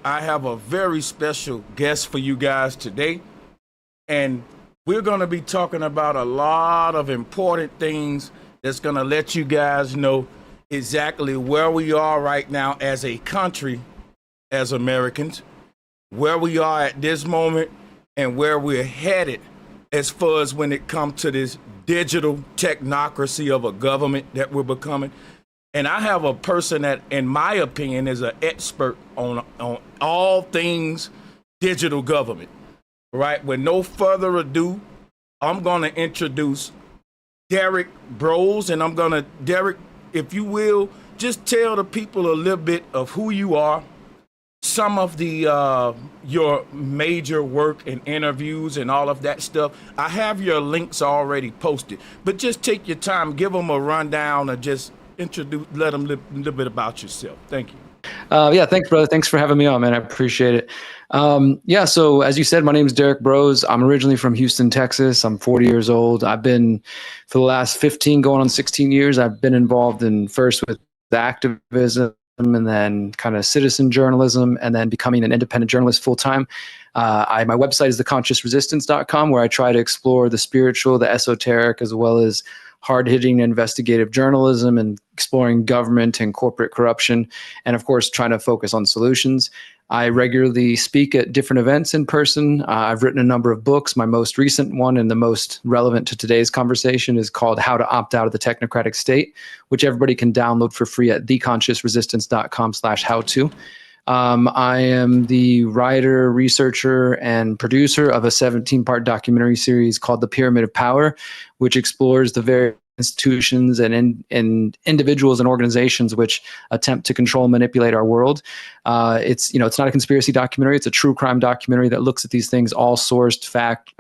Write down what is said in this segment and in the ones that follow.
I have a very special guest for you guys today. And we're going to be talking about a lot of important things that's going to let you guys know exactly where we are right now as a country, as Americans, where we are at this moment, and where we're headed as far as when it comes to this digital technocracy of a government that we're becoming. And I have a person that, in my opinion, is an expert on all things digital government. Right, with no further ado, I'm going to introduce Derrick Broze, and Derrick, if you will, just tell the people a little bit of who you are, some of the your major work and interviews and all of that stuff. I have your links already posted, but just take your time, give them a rundown, and just let them a little bit about yourself. Thank you. Yeah, thanks, brother. Thanks for having me on, man. I appreciate it. Yeah, so as you said, my name is Derrick Broze. I'm originally from Houston, Texas. I'm 40 years old. I've been, for the last 15, going on 16 years, I've been involved in first with activism and then kind of citizen journalism and then becoming an independent journalist full-time. My website is theconsciousresistance.com, where I try to explore the spiritual, the esoteric, as well as hard-hitting investigative journalism and exploring government and corporate corruption, and of course, trying to focus on solutions. I regularly speak at different events in person. I've written a number of books. My most recent one and the most relevant to today's conversation is called How to Opt Out of the Technocratic State, which everybody can download for free at theconsciousresistance.com/how-to. I am the writer, researcher, and producer of a 17-part documentary series called The Pyramid of Power, which explores the various institutions and individuals and organizations which attempt to control and manipulate our world. It's not a conspiracy documentary. It's a true crime documentary that looks at these things, all sourced,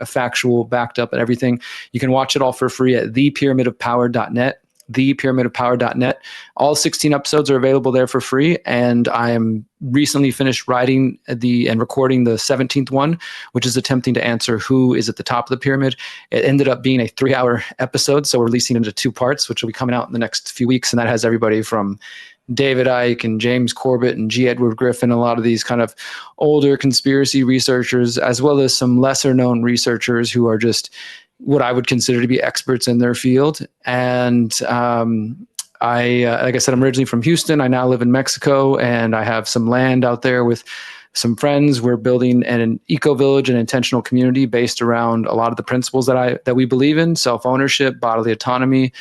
factual, backed up, and everything. You can watch it all for free at thepyramidofpower.net. thepyramidofpower.net. All 16 episodes are available there for free, and I am recently finished writing and recording the 17th one, which is attempting to answer who is at the top of the pyramid. It ended up being a 3-hour episode, so we're releasing it into 2 parts, which will be coming out in the next few weeks, and that has everybody from David Icke and James Corbett and G. Edward Griffin, a lot of these kind of older conspiracy researchers, as well as some lesser known researchers who are just what I would consider to be experts in their field. And like I said, I'm originally from Houston. I now live in Mexico, and I have some land out there with some friends. We're building an eco-village, an intentional community based around a lot of the principles that we believe in: self-ownership, bodily autonomy,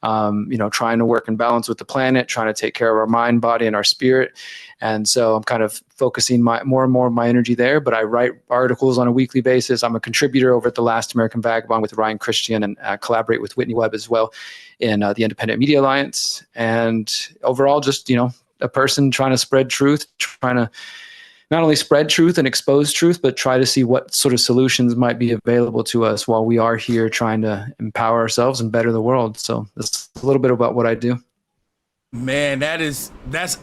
trying to work in balance with the planet, trying to take care of our mind, body, and our spirit. And so I'm kind of focusing more and more of my energy there, but I write articles on a weekly basis. I'm a contributor over at The Last American Vagabond with Ryan Christian, and collaborate with Whitney Webb as well in the Independent Media Alliance. And overall, just, a person trying to spread truth, trying to not only spread truth and expose truth, but try to see what sort of solutions might be available to us while we are here trying to empower ourselves and better the world. So that's a little bit about what I do. Man, that's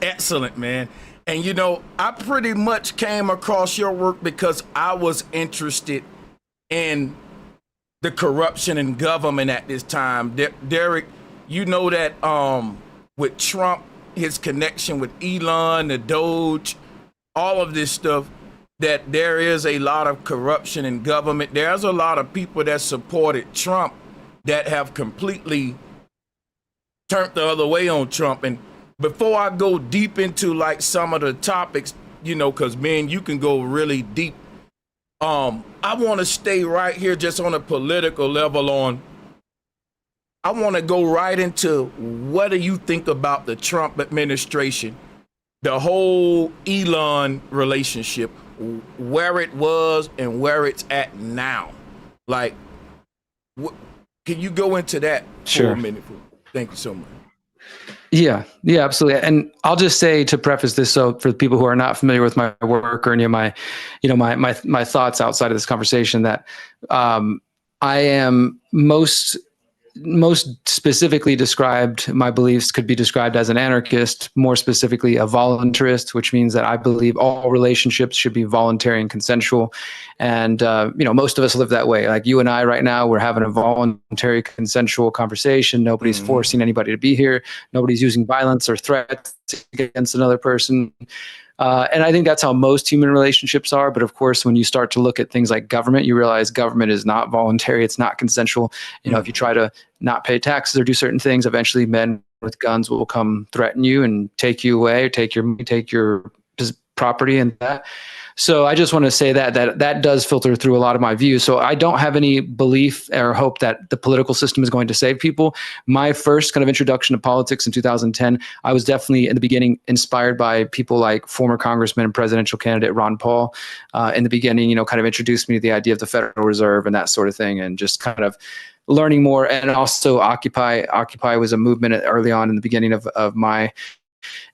excellent, man. And I pretty much came across your work because I was interested in the corruption in government at this time. Derrick, that with Trump, his connection with Elon, the Doge, all of this stuff, that there is a lot of corruption in government. There's a lot of people that supported Trump that have completely turned the other way on Trump. And before I go deep into like some of the topics, because man, you can go really deep. I want to stay right here just on a political level I want to go right into what do you think about the Trump administration, the whole Elon relationship, where it was and where it's at now. Like, can you go into that for a minute? Thank you so much. Yeah, absolutely. And I'll just say, to preface this, so for the people who are not familiar with my work or any of my thoughts outside of this conversation, that I am most specifically described, my beliefs could be described as an anarchist, more specifically a voluntarist, which means that I believe all relationships should be voluntary and consensual. And, most of us live that way. Like you and I right now, we're having a voluntary, consensual conversation. Nobody's forcing anybody to be here. Nobody's using violence or threats against another person. And I think that's how most human relationships are. But of course, when you start to look at things like government, you realize government is not voluntary. It's not consensual. If you try to not pay taxes or do certain things, eventually men with guns will come threaten you and take you away, or take your property and that. So I just want to say that does filter through a lot of my views. So I don't have any belief or hope that the political system is going to save people. My first kind of introduction to politics in 2010, I was definitely in the beginning inspired by people like former Congressman and presidential candidate Ron Paul. In the beginning, kind of introduced me to the idea of the Federal Reserve and that sort of thing, and just kind of learning more. And also Occupy was a movement early on in the beginning of my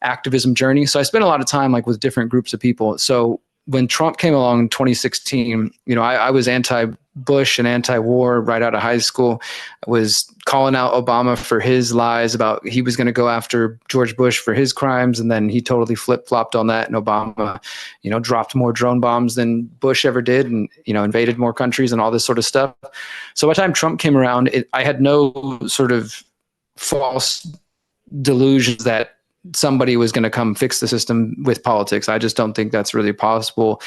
activism journey. So I spent a lot of time with different groups of people. So when Trump came along in 2016, I was anti-Bush and anti-war right out of high school. I was calling out Obama for his lies about he was going to go after George Bush for his crimes, and then he totally flip-flopped on that, and Obama, dropped more drone bombs than Bush ever did, and invaded more countries and all this sort of stuff. So by the time Trump came around, I had no sort of false delusions that somebody was going to come fix the system with politics. I just don't think that's really possible.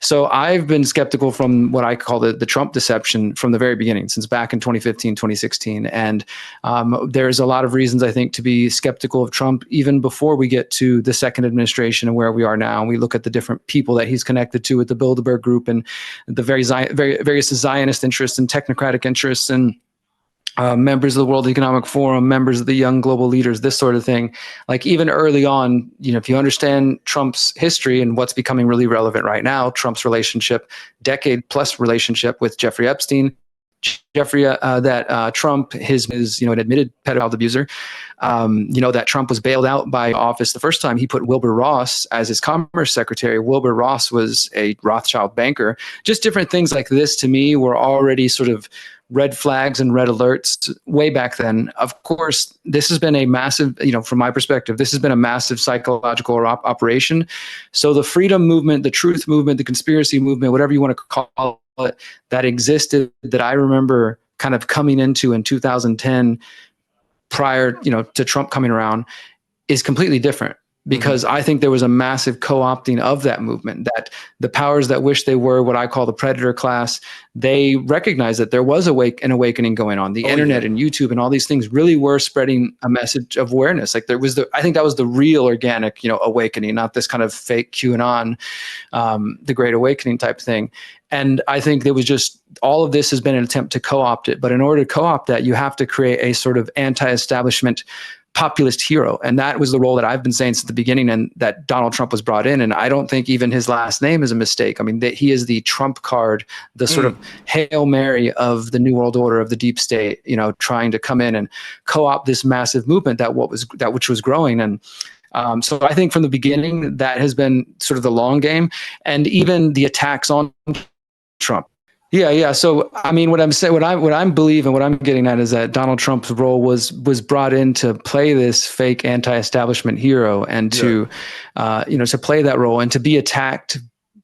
So I've been skeptical from what I call the Trump deception from the very beginning, since back in 2015, 2016. And there's a lot of reasons, I think, to be skeptical of Trump, even before we get to the second administration and where we are now. And we look at the different people that he's connected to with the Bilderberg Group and the various Zionist interests and technocratic interests and members of the World Economic Forum, members of the Young Global Leaders, this sort of thing. Like even early on, if you understand Trump's history and what's becoming really relevant right now, Trump's decade plus relationship with Jeffrey Epstein, Trump is an admitted pedophile abuser. That Trump was bailed out by office the first time he put Wilbur Ross as his commerce secretary. Wilbur Ross was a Rothschild banker. Just different things like this to me were already sort of red flags and red alerts way back then. Of course, this has been a massive, from my perspective, this has been a massive psychological operation. So the freedom movement, the truth movement, the conspiracy movement, whatever you want to call it, that existed, that I remember kind of coming into in 2010 prior, to Trump coming around, is completely different. Because I think there was a massive co-opting of that movement, that the powers that wish they were what I call the predator class, they recognized that there was an awakening going on. The internet and YouTube and all these things really were spreading a message of awareness. Like I think that was the real organic, awakening, not this kind of fake QAnon, the Great Awakening type thing. And I think there was just, all of this has been an attempt to co-opt it. But in order to co-opt that, you have to create a sort of anti-establishment populist hero. And that was the role that I've been saying since the beginning, and that Donald Trump was brought in. And I don't think even his last name is a mistake. I mean, he is the Trump card, the sort of Hail Mary of the New World Order, of the deep state, trying to come in and co-opt this massive movement which was growing. And so I think from the beginning, that has been sort of the long game, and even the attacks on Trump. Yeah. So, I mean, what I'm believing, what I'm getting at is that Donald Trump's role was brought in to play this fake anti-establishment hero, and to play that role and to be attacked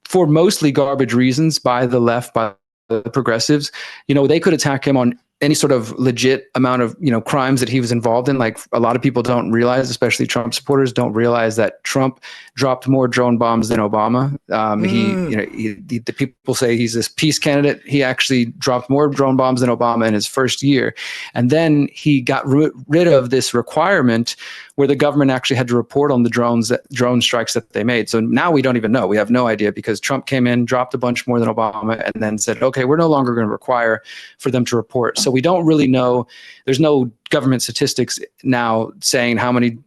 for mostly garbage reasons by the left, by the progressives. They could attack him on any sort of legit amount of, crimes that he was involved in. Like a lot of people don't realize, especially Trump supporters don't realize, that Trump dropped more drone bombs than Obama. The people say he's this peace candidate. He actually dropped more drone bombs than Obama in his first year. And then he got rid of this requirement where the government actually had to report on the drone strikes that they made. So now we don't even know. We have no idea, because Trump came in, dropped a bunch more than Obama, and then said, okay, we're no longer going to require for them to report. So we don't really know. There's no government statistics now saying how many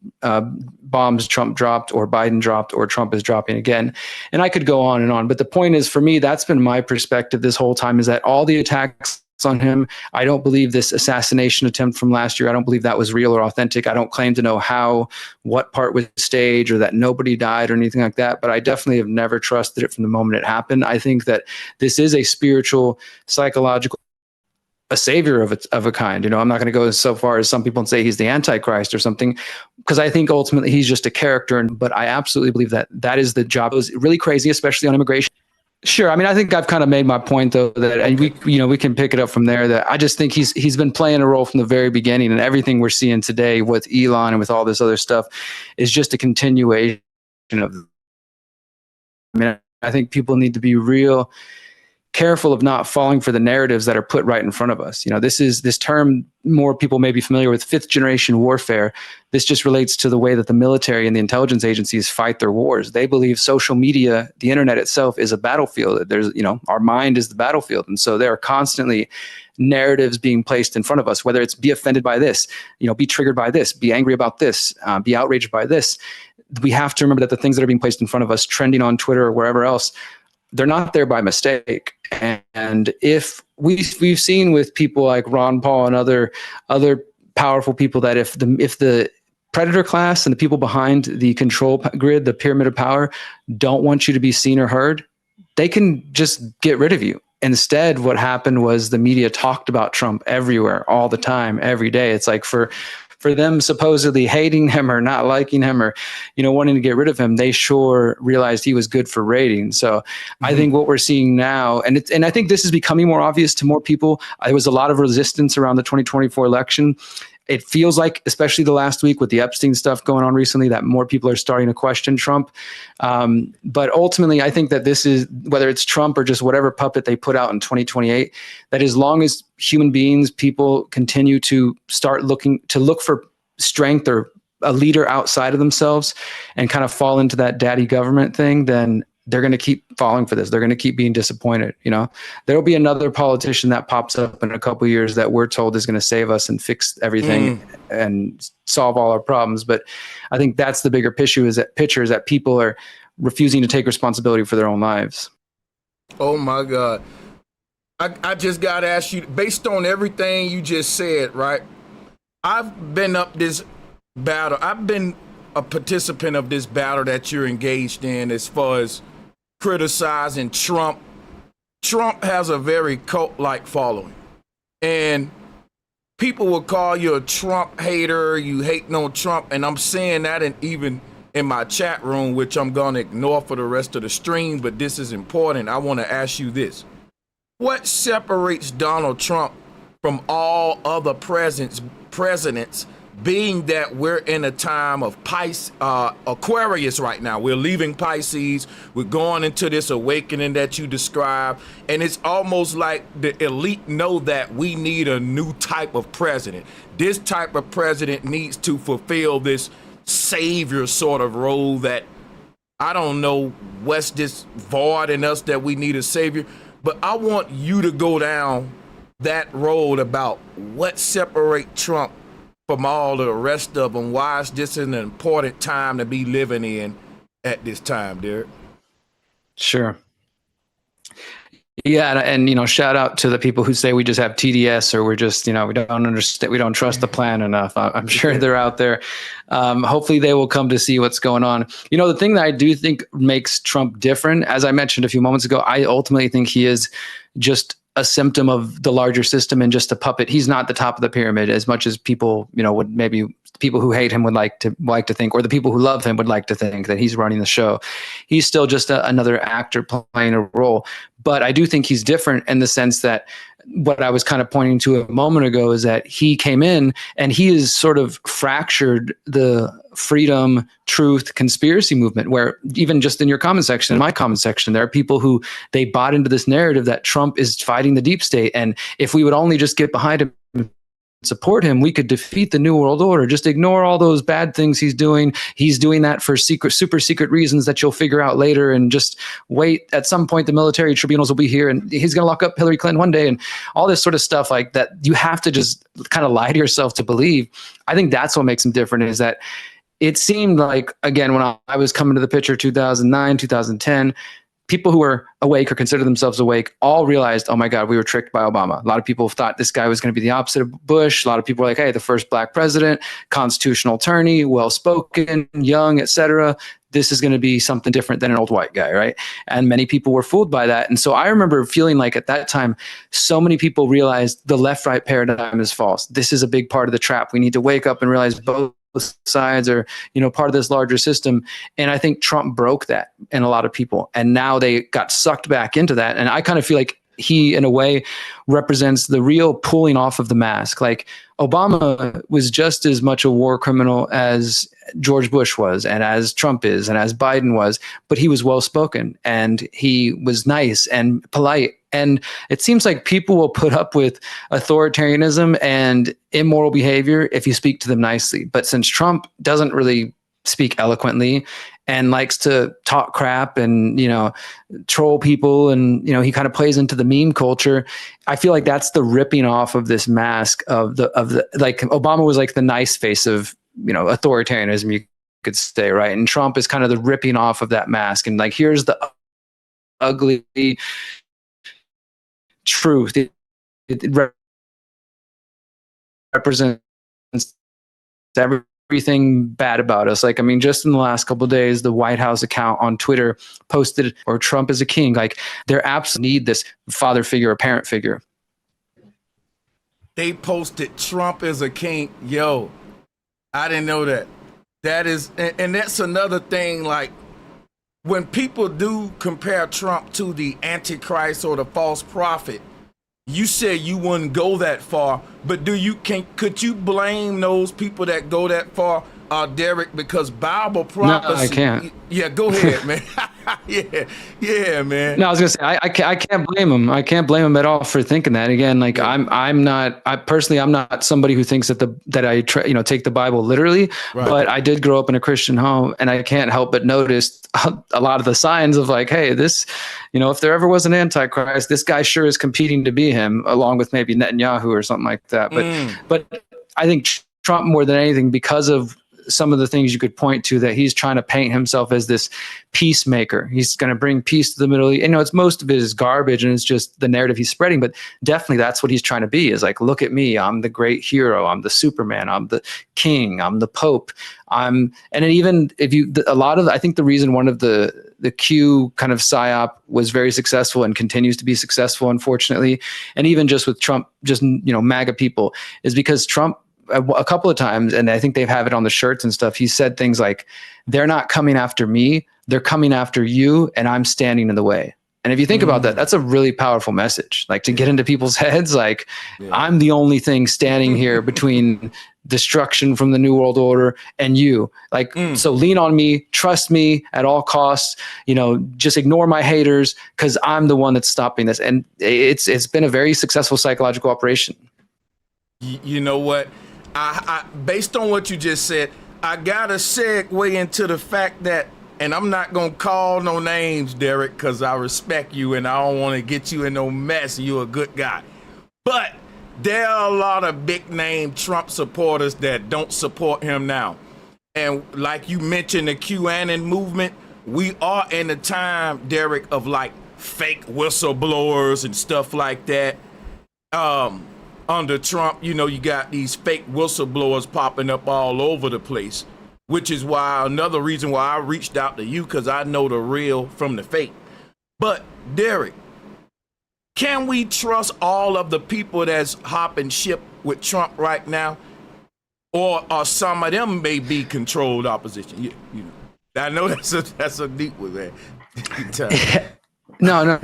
bombs Trump dropped, or Biden dropped, or Trump is dropping again. And I could go on and on. But the point is, for me, that's been my perspective this whole time, is that all the attacks on him, I don't believe this assassination attempt from last year, I don't believe that was real or authentic. I don't claim to know what part was staged, or that nobody died or anything like that, but I definitely have never trusted it from the moment it happened. I think that this is a spiritual, psychological, a savior of a kind. I'm not going to go so far as some people and say he's the Antichrist or something, because I think ultimately he's just a character. But I absolutely believe that is the job. It was really crazy, especially on immigration. Sure. I mean, I think I've kind of made my point, though, that and we can pick it up from there. That I just think he's been playing a role from the very beginning, and everything we're seeing today with Elon and with all this other stuff is just a continuation of mean, I think people need to be real careful of not falling for the narratives that are put right in front of us. This term, more people may be familiar with, fifth generation warfare. This just relates to the way that the military and the intelligence agencies fight their wars. They believe social media, the internet itself, is a battlefield. Our mind is the battlefield. And so there are constantly narratives being placed in front of us, whether it's be offended by this, be triggered by this, be angry about this, be outraged by this. We have to remember that the things that are being placed in front of us, trending on Twitter or wherever else, they're not there by mistake. And if we've seen with people like Ron Paul and other powerful people, that if the predator class and the people behind the control grid, the pyramid of power, don't want you to be seen or heard, they can just get rid of you. Instead, what happened was the media talked about Trump everywhere, all the time, every day. It's like for them supposedly hating him or not liking him or, wanting to get rid of him, they sure realized he was good for ratings. So I think what we're seeing now, and I think this is becoming more obvious to more people. There was a lot of resistance around the 2024 election. It feels like, especially the last week with the Epstein stuff going on recently, that more people are starting to question Trump. But ultimately, I think that this is, whether it's Trump or just whatever puppet they put out in 2028, that as long as human beings, people continue to look for strength or a leader outside of themselves and kind of fall into that daddy government thing, then they're going to keep falling for this. They're going to keep being disappointed. There'll be another politician that pops up in a couple of years that we're told is going to save us and fix everything and solve all our problems. But I think that's the bigger picture, is that people are refusing to take responsibility for their own lives. Oh my God. I just got to ask you, based on everything you just said, right? I've been up this battle. I've been a participant of this battle that you're engaged in as far as criticizing Trump. Trump has a very cult-like following, and people will call you a Trump hater, you hating on Trump, and I'm saying that even in my chat room, which I'm gonna ignore for the rest of the stream, but this is important. I want to ask you this. What separates Donald Trump from all other presidents, being that we're in a time of Aquarius right now? We're leaving Pisces. We're going into this awakening that you described. And it's almost like the elite know that we need a new type of president. This type of president needs to fulfill this savior sort of role that, I don't know what's this void in us that we need a savior. But I want you to go down that road about what separates Trump from all the rest of them. Why is this an important time to be living in at this time, Derrick? Sure. Yeah, and shout out to the people who say we just have TDS, or we're just we don't understand, we don't trust the plan enough. I'm sure they're out there. Hopefully they will come to see what's going on. The thing that I do think makes Trump different, as I mentioned a few moments ago, I ultimately think he is just a symptom of the larger system and just a puppet. He's not the top of the pyramid, as much as people, would maybe people who hate him would like to think, or the people who love him would like to think that he's running the show. He's still just another actor playing a role. But I do think he's different in the sense that what I was kind of pointing to a moment ago is that he came in and he has sort of fractured the freedom, truth, conspiracy movement, where even just in your comment section, in my comment section, there are people who they bought into this narrative that Trump is fighting the deep state. And if we would only just get behind him, support him, we could defeat the New World Order. Just ignore all those bad things he's doing. He's doing that for super secret reasons that you'll figure out later, and just wait. At some point, the military tribunals will be here and he's going to lock up Hillary Clinton one day, and all this sort of stuff like that. You have to just kind of lie to yourself to believe. I think that's what makes him different, is that it seemed like, again, when I was coming to the picture, 2009, 2010, people who were awake or consider themselves awake all realized, oh my God, we were tricked by Obama. A lot of people thought this guy was going to be the opposite of Bush. A lot of people were like, hey, the first black president, constitutional attorney, well-spoken, young, etc. This is going to be something different than an old white guy, right? And many people were fooled by that. And so I remember feeling like at that time, so many people realized the left-right paradigm is false. This is a big part of the trap. We need to wake up and realize both sides are, part of this larger system. And I think Trump broke that in a lot of people. And now they got sucked back into that. And I kind of feel like he, in a way, represents the real pulling off of the mask. Like, Obama was just as much a war criminal as George Bush was, and as Trump is, and as Biden was, but he was well spoken and he was nice and polite. And it seems like people will put up with authoritarianism and immoral behavior if you speak to them nicely. But since Trump doesn't really speak eloquently and likes to talk crap and, troll people, and, he kind of plays into the meme culture, I feel like that's the ripping off of this mask of the like Obama was like the nice face of, authoritarianism, you could say, right? And Trump is kind of the ripping off of that mask. And like, here's the ugly truth. It represents everything bad about us. Like, I mean, just in the last couple of days, the White House account on Twitter posted, or Trump is a king. Like, they absolutely need this father figure or parent figure. They posted Trump is a king. Yo, I didn't know that. That is, and that's another thing. Like, when people do compare Trump to the Antichrist or the false prophet, you said you wouldn't go that far, but could you blame those people that go that far, Derrick? Because Bible prophecy. No, I can't. Yeah, go ahead, man. yeah, man. No, I was gonna say I can't blame him. I can't blame him at all for thinking that. Again, like I'm not somebody who thinks that I take the Bible literally. Right. But I did grow up in a Christian home, and I can't help but notice a lot of the signs of like, hey, this, if there ever was an Antichrist, this guy sure is competing to be him, along with maybe Netanyahu or something like that. But I think Trump, more than anything, because of some of the things you could point to, that he's trying to paint himself as this peacemaker. He's going to bring peace to the Middle East. It's most of it is garbage, and it's just the narrative he's spreading. But definitely that's what he's trying to be, is like, look at me. I'm the great hero. I'm the Superman. I'm the king. I'm the Pope. And even if I think the reason one of the Q kind of psyop was very successful and continues to be successful, unfortunately, and even just with Trump, just, MAGA people, is because Trump, a couple of times, and I think they have it on the shirts and stuff, he said things like, they're not coming after me, they're coming after you, and I'm standing in the way. And if you think about that, that's a really powerful message, like to get into people's heads, like, I'm the only thing standing here between destruction from the New World Order and you. Like, so lean on me, trust me at all costs, just ignore my haters, because I'm the one that's stopping this. And it's been a very successful psychological operation. You know what? I based on what you just said, I gotta segue into the fact that, and I'm not gonna call no names, Derrick, because I respect you and I don't want to get you in no mess. You're a good guy, but there are a lot of big name Trump supporters that don't support him now. And like you mentioned, the QAnon movement, we are in a time, Derrick, of like fake whistleblowers and stuff like that. Under Trump, you got these fake whistleblowers popping up all over the place, which is another reason why I reached out to you, because I know the real from the fake. But Derrick, can we trust all of the people that's hopping ship with Trump right now? Or some of them may be controlled opposition? I know that's a deep one, man. No,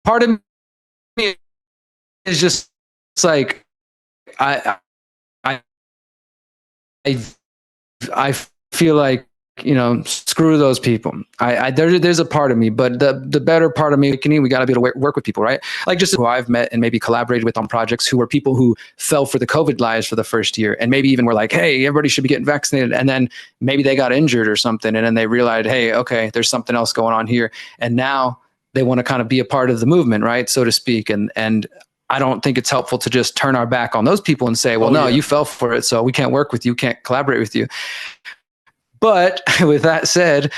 part of me is just like, I feel like, screw those people. There's a part of me, but the better part of me, we got to be able to work with people, right? Like, just who I've met and maybe collaborated with on projects, who were people who fell for the COVID lies for the first year, and maybe even were like, hey, everybody should be getting vaccinated, and then maybe they got injured or something, and then they realized, hey, okay, there's something else going on here, and now they want to kind of be a part of the movement, right, so to speak. And I don't think it's helpful to just turn our back on those people and say, well, you fell for it, so we can't work with you, can't collaborate with you. But with that said,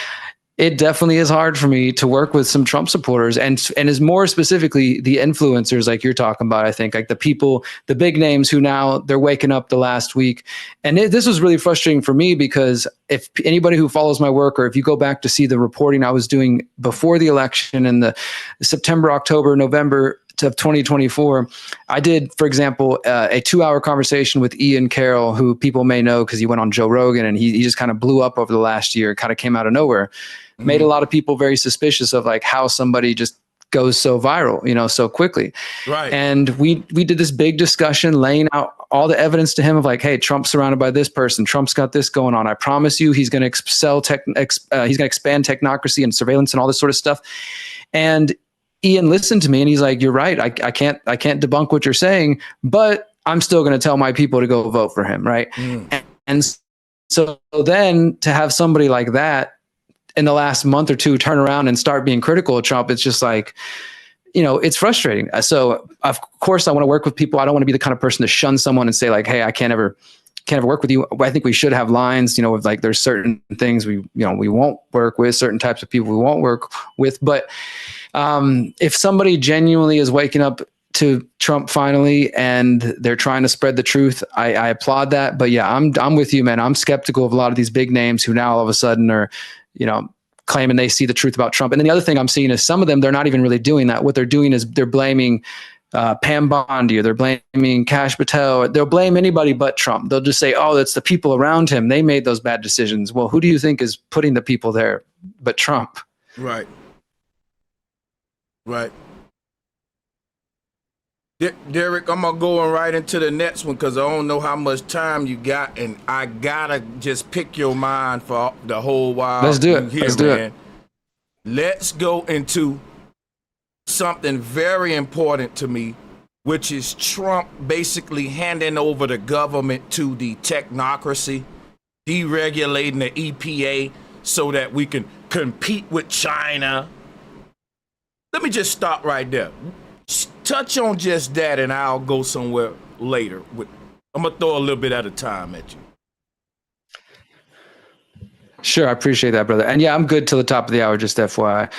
it definitely is hard for me to work with some Trump supporters, and is more specifically the influencers like you're talking about. I think like the people, the big names who now they're waking up the last week. And this was really frustrating for me, because if anybody who follows my work, or if you go back to see the reporting I was doing before the election in the September, October, November of 2024, I did, for example, a 2-hour conversation with Ian Carroll, who people may know because he went on Joe Rogan, and he just kind of blew up over the last year, kind of came out of nowhere, made a lot of people very suspicious of like how somebody just goes so viral, so quickly. Right. And we did this big discussion laying out all the evidence to him of like, hey, Trump's surrounded by this person. Trump's got this going on. I promise you, he's going to he's going to expand technocracy and surveillance and all this sort of stuff. And Ian listened to me and he's like, you're right. I can't debunk what you're saying, but I'm still going to tell my people to go vote for him. Right. And so then to have somebody like that in the last month or two turn around and start being critical of Trump, it's just like, it's frustrating. So of course I want to work with people. I don't want to be the kind of person to shun someone and say like, hey, I can't ever work with you. I think we should have lines, with like, there's certain things we won't work with, certain types of people we won't work with. But if somebody genuinely is waking up to Trump finally, and they're trying to spread the truth, I applaud that. But yeah, I'm with you, man. I'm skeptical of a lot of these big names who now all of a sudden are, claiming they see the truth about Trump. And then the other thing I'm seeing is some of them, they're not even really doing that. What they're doing is they're blaming Pam Bondi, or they're blaming Kash Patel. They'll blame anybody but Trump. They'll just say, oh, it's the people around him. They made those bad decisions. Well, who do you think is putting the people there but Trump? Right. Right. Derrick, I'm going to go right into the next one because I don't know how much time you got, and I got to just pick your mind for the whole while. Let's do it. Let's do it. Let's go into something very important to me, which is Trump basically handing over the government to the technocracy, deregulating the EPA so that we can compete with China. Let me just stop right there. Touch on just that, and I'll go somewhere later. I'm going to throw a little bit at a time at you. Sure, I appreciate that, brother. And yeah, I'm good till the top of the hour, just FYI.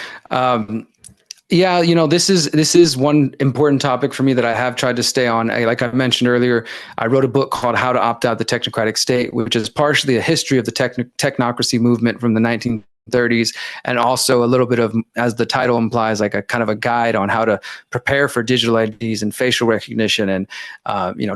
Yeah, this is one important topic for me that I have tried to stay on. Like I mentioned earlier, I wrote a book called How to Opt Out the Technocratic State, which is partially a history of the technocracy movement from the 1930s, and also a little bit of, as the title implies, like a kind of a guide on how to prepare for digital IDs and facial recognition and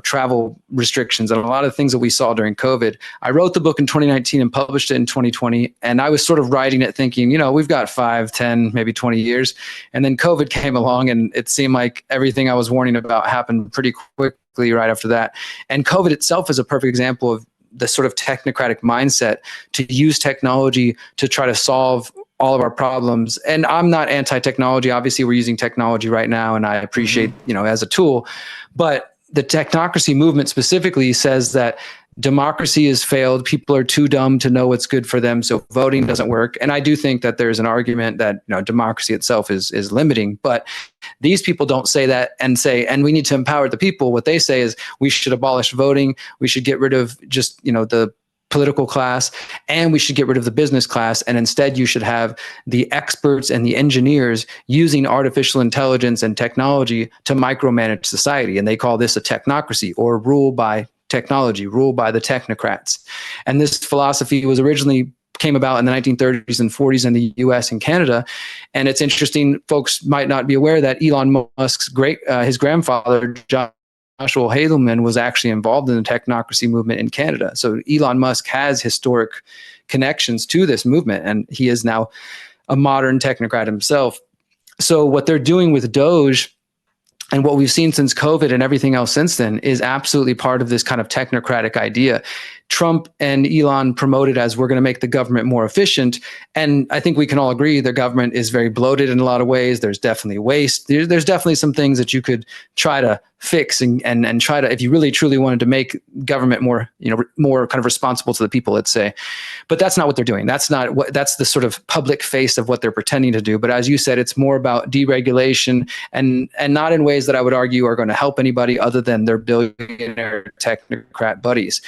travel restrictions and a lot of things that we saw during COVID. I wrote the book in 2019 and published it in 2020, and I was sort of writing it thinking, we've got 5, 10, maybe 20 years, and then COVID came along, and it seemed like everything I was warning about happened pretty quickly right after that. And COVID itself is a perfect example of the sort of technocratic mindset to use technology to try to solve all of our problems. And I'm not anti-technology. Obviously, we're using technology right now, and I appreciate, as a tool. But the technocracy movement specifically says that democracy has failed. People are too dumb to know what's good for them, so voting doesn't work. And I do think that there's an argument that democracy itself is limiting. But these people don't say that and we need to empower the people. What they say is we should abolish voting. We should get rid of just the political class, and we should get rid of the business class. And instead, you should have the experts and the engineers using artificial intelligence and technology to micromanage society. And they call this a technocracy, or rule by technology, ruled by the technocrats. And this philosophy came about in the 1930s and 40s in the US and Canada. And it's interesting, folks might not be aware that Elon Musk's his grandfather, Joshua Hazelman, was actually involved in the technocracy movement in Canada. So Elon Musk has historic connections to this movement, and he is now a modern technocrat himself. So what they're doing with Doge, and what we've seen since COVID and everything else since then, is absolutely part of this kind of technocratic idea. Trump and Elon promoted as we're going to make the government more efficient. And I think we can all agree the government is very bloated in a lot of ways. There's definitely waste. There's definitely some things that you could try to fix and try to, if you really truly wanted to make government more, more kind of responsible to the people, let's say. But that's not what they're doing. That's the sort of public face of what they're pretending to do. But as you said, it's more about deregulation and not in ways that I would argue are going to help anybody other than their billionaire technocrat buddies.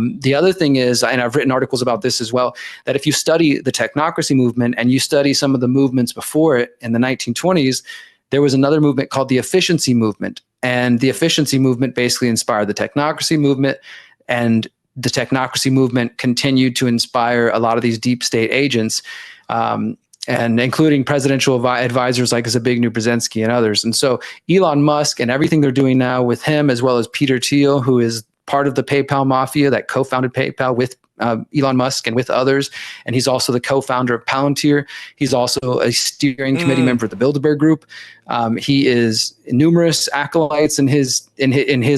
The other thing is, and I've written articles about this as well, that if you study the technocracy movement and you study some of the movements before it in the 1920s, there was another movement called the efficiency movement. And the efficiency movement basically inspired the technocracy movement, and the technocracy movement continued to inspire a lot of these deep state agents, and including presidential advisors like Zbigniew Brzezinski and others. And so Elon Musk and everything they're doing now with him, as well as Peter Thiel, who is part of the PayPal mafia that co-founded PayPal with Elon Musk and with others. And he's also the co-founder of Palantir. He's also a steering committee member of the Bilderberg Group. He is numerous acolytes in his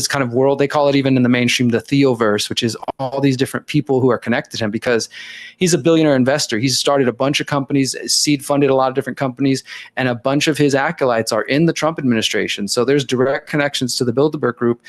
kind of world. They call it, even in the mainstream, the Theoverse, which is all these different people who are connected to him, because he's a billionaire investor. He's started a bunch of companies, seed funded a lot of different companies, and a bunch of his acolytes are in the Trump administration. So there's direct connections to the Bilderberg Group,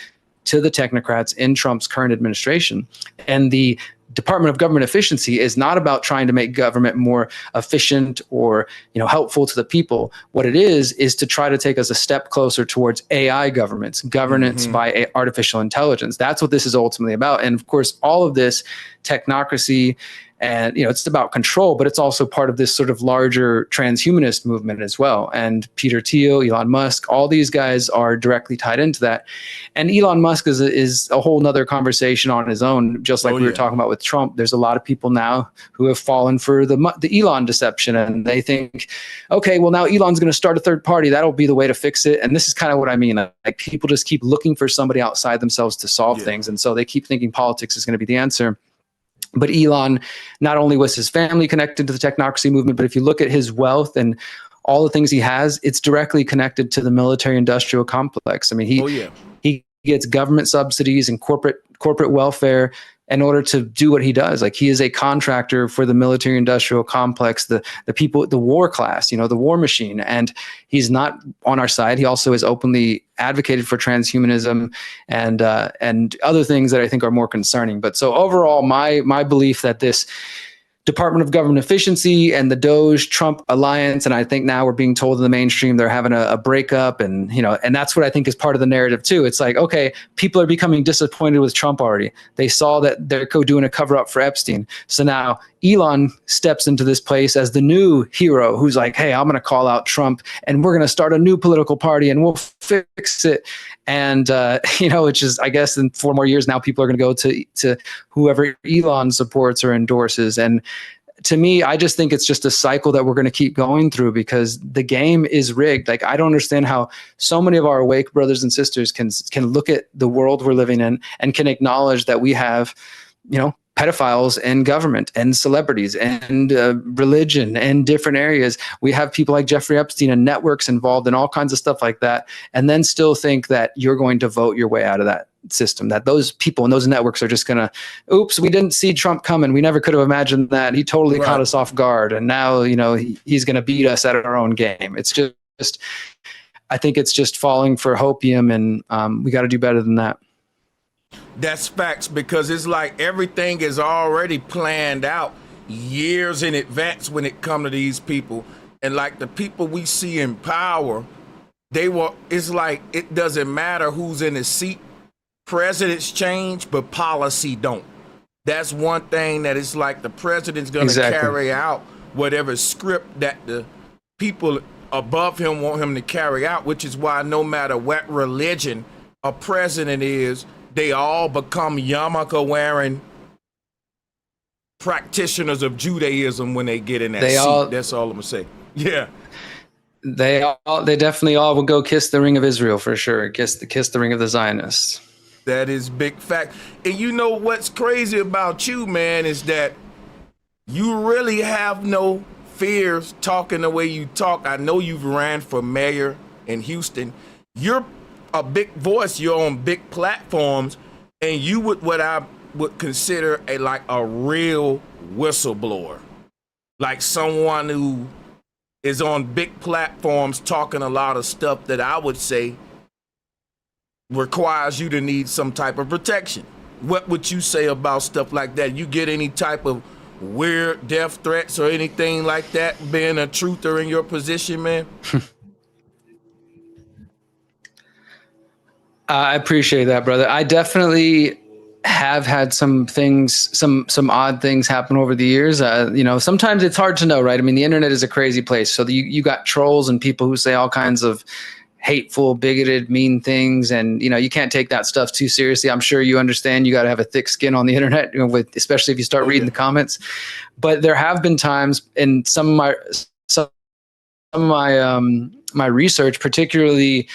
to the technocrats in Trump's current administration. And the Department of Government Efficiency is not about trying to make government more efficient or, helpful to the people. What it is to try to take us a step closer towards AI governance by artificial intelligence. That's what this is ultimately about. And of course, all of this technocracy, and it's about control, but it's also part of this sort of larger transhumanist movement as well. And Peter Thiel, Elon Musk, all these guys are directly tied into that. And Elon Musk is a whole nother conversation on his own. Just like we were talking about with Trump, there's a lot of people now who have fallen for the Elon deception, and they think, okay, well, now Elon's going to start a third party. That'll be the way to fix it. And this is kind of what I mean. Like, people just keep looking for somebody outside themselves to solve things, and so they keep thinking politics is going to be the answer. But Elon, not only was his family connected to the technocracy movement, but if you look at his wealth and all the things he has, it's directly connected to the military-industrial complex. I mean, he gets government subsidies and corporate welfare in order to do what he does. Like, he is a contractor for the military-industrial complex, the people, the war class, the war machine. And he's not on our side. He also has openly advocated for transhumanism and other things that I think are more concerning. But so overall, my belief that this Department of Government Efficiency and the Doge-Trump alliance, and I think now we're being told in the mainstream they're having a breakup, and and that's what I think is part of the narrative too. It's like, okay, people are becoming disappointed with Trump already. They saw that they're doing a cover-up for Epstein. So now Elon steps into this place as the new hero who's like, hey, I'm going to call out Trump, and we're going to start a new political party, and we'll fix it. And, which is, I guess, in 4 more years now, people are going to go to whoever Elon supports or endorses. And to me, I just think it's just a cycle that we're going to keep going through, because the game is rigged. Like, I don't understand how so many of our awake brothers and sisters can look at the world we're living in and can acknowledge that we have, pedophiles in government and celebrities and religion and different areas. We have people like Jeffrey Epstein and networks involved in all kinds of stuff like that, and then still think that you're going to vote your way out of that system, that those people and those networks are just going to, oops, we didn't see Trump coming. We never could have imagined that. He totally caught us off guard. And now, he's going to beat us at our own game. It's just, I think it's just falling for hopium, and we got to do better than that. That's facts, because it's like everything is already planned out years in advance when it comes to these people. And like the people we see in power, it's like it doesn't matter who's in the seat. Presidents change, but policy don't. That's one thing that it's like the president's going to carry out whatever script that the people above him want him to carry out, which is why no matter what religion a president is, they all become yarmulke wearing practitioners of Judaism when they get in that seat. That's all I'm gonna say. Yeah. They definitely all will go kiss the ring of Israel for sure. Kiss the ring of the Zionists. That is big fact. And you know what's crazy about you, man, is that you really have no fears talking the way you talk. I know you've ran for mayor in Houston. You're a big voice. You're on big platforms, and you what I would consider a real whistleblower, like someone who is on big platforms talking a lot of stuff that I would say requires you to need some type of protection. What would you say about stuff like that? You get any type of weird death threats or anything like that being a truther in your position, man? I appreciate that, brother. I definitely have had some odd things happen over the years. Sometimes it's hard to know, right? I mean, the internet is a crazy place. So you got trolls and people who say all kinds of hateful, bigoted, mean things. And, you can't take that stuff too seriously. I'm sure you understand you got to have a thick skin on the internet, especially if you start reading the comments. But there have been times in some of my research, particularly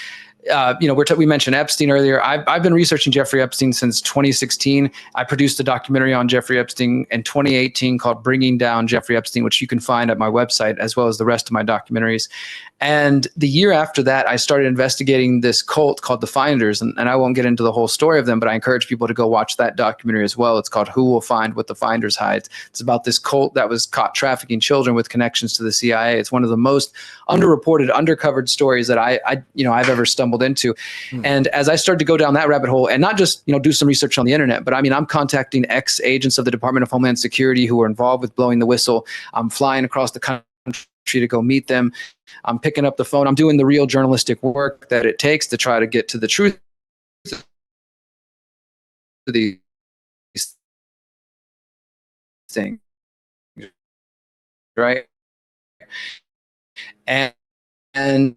we mentioned Epstein earlier. I've been researching Jeffrey Epstein since 2016. I produced a documentary on Jeffrey Epstein in 2018 called Bringing Down Jeffrey Epstein, which you can find at my website, as well as the rest of my documentaries. And the year after that, I started investigating this cult called the Finders. And I won't get into the whole story of them, but I encourage people to go watch that documentary as well. It's called Who Will Find What the Finders Hide. It's about this cult that was caught trafficking children with connections to the CIA. It's one of the most underreported, undercovered stories that I've ever stumbled into. And as I started to go down that rabbit hole, and not just do some research on the internet, but I mean, I'm contacting ex-agents of the Department of Homeland Security who were involved with blowing the whistle. I'm flying across the country to go meet them. I'm picking up the phone. I'm doing the real journalistic work that it takes to try to get to the truth of these things, right? And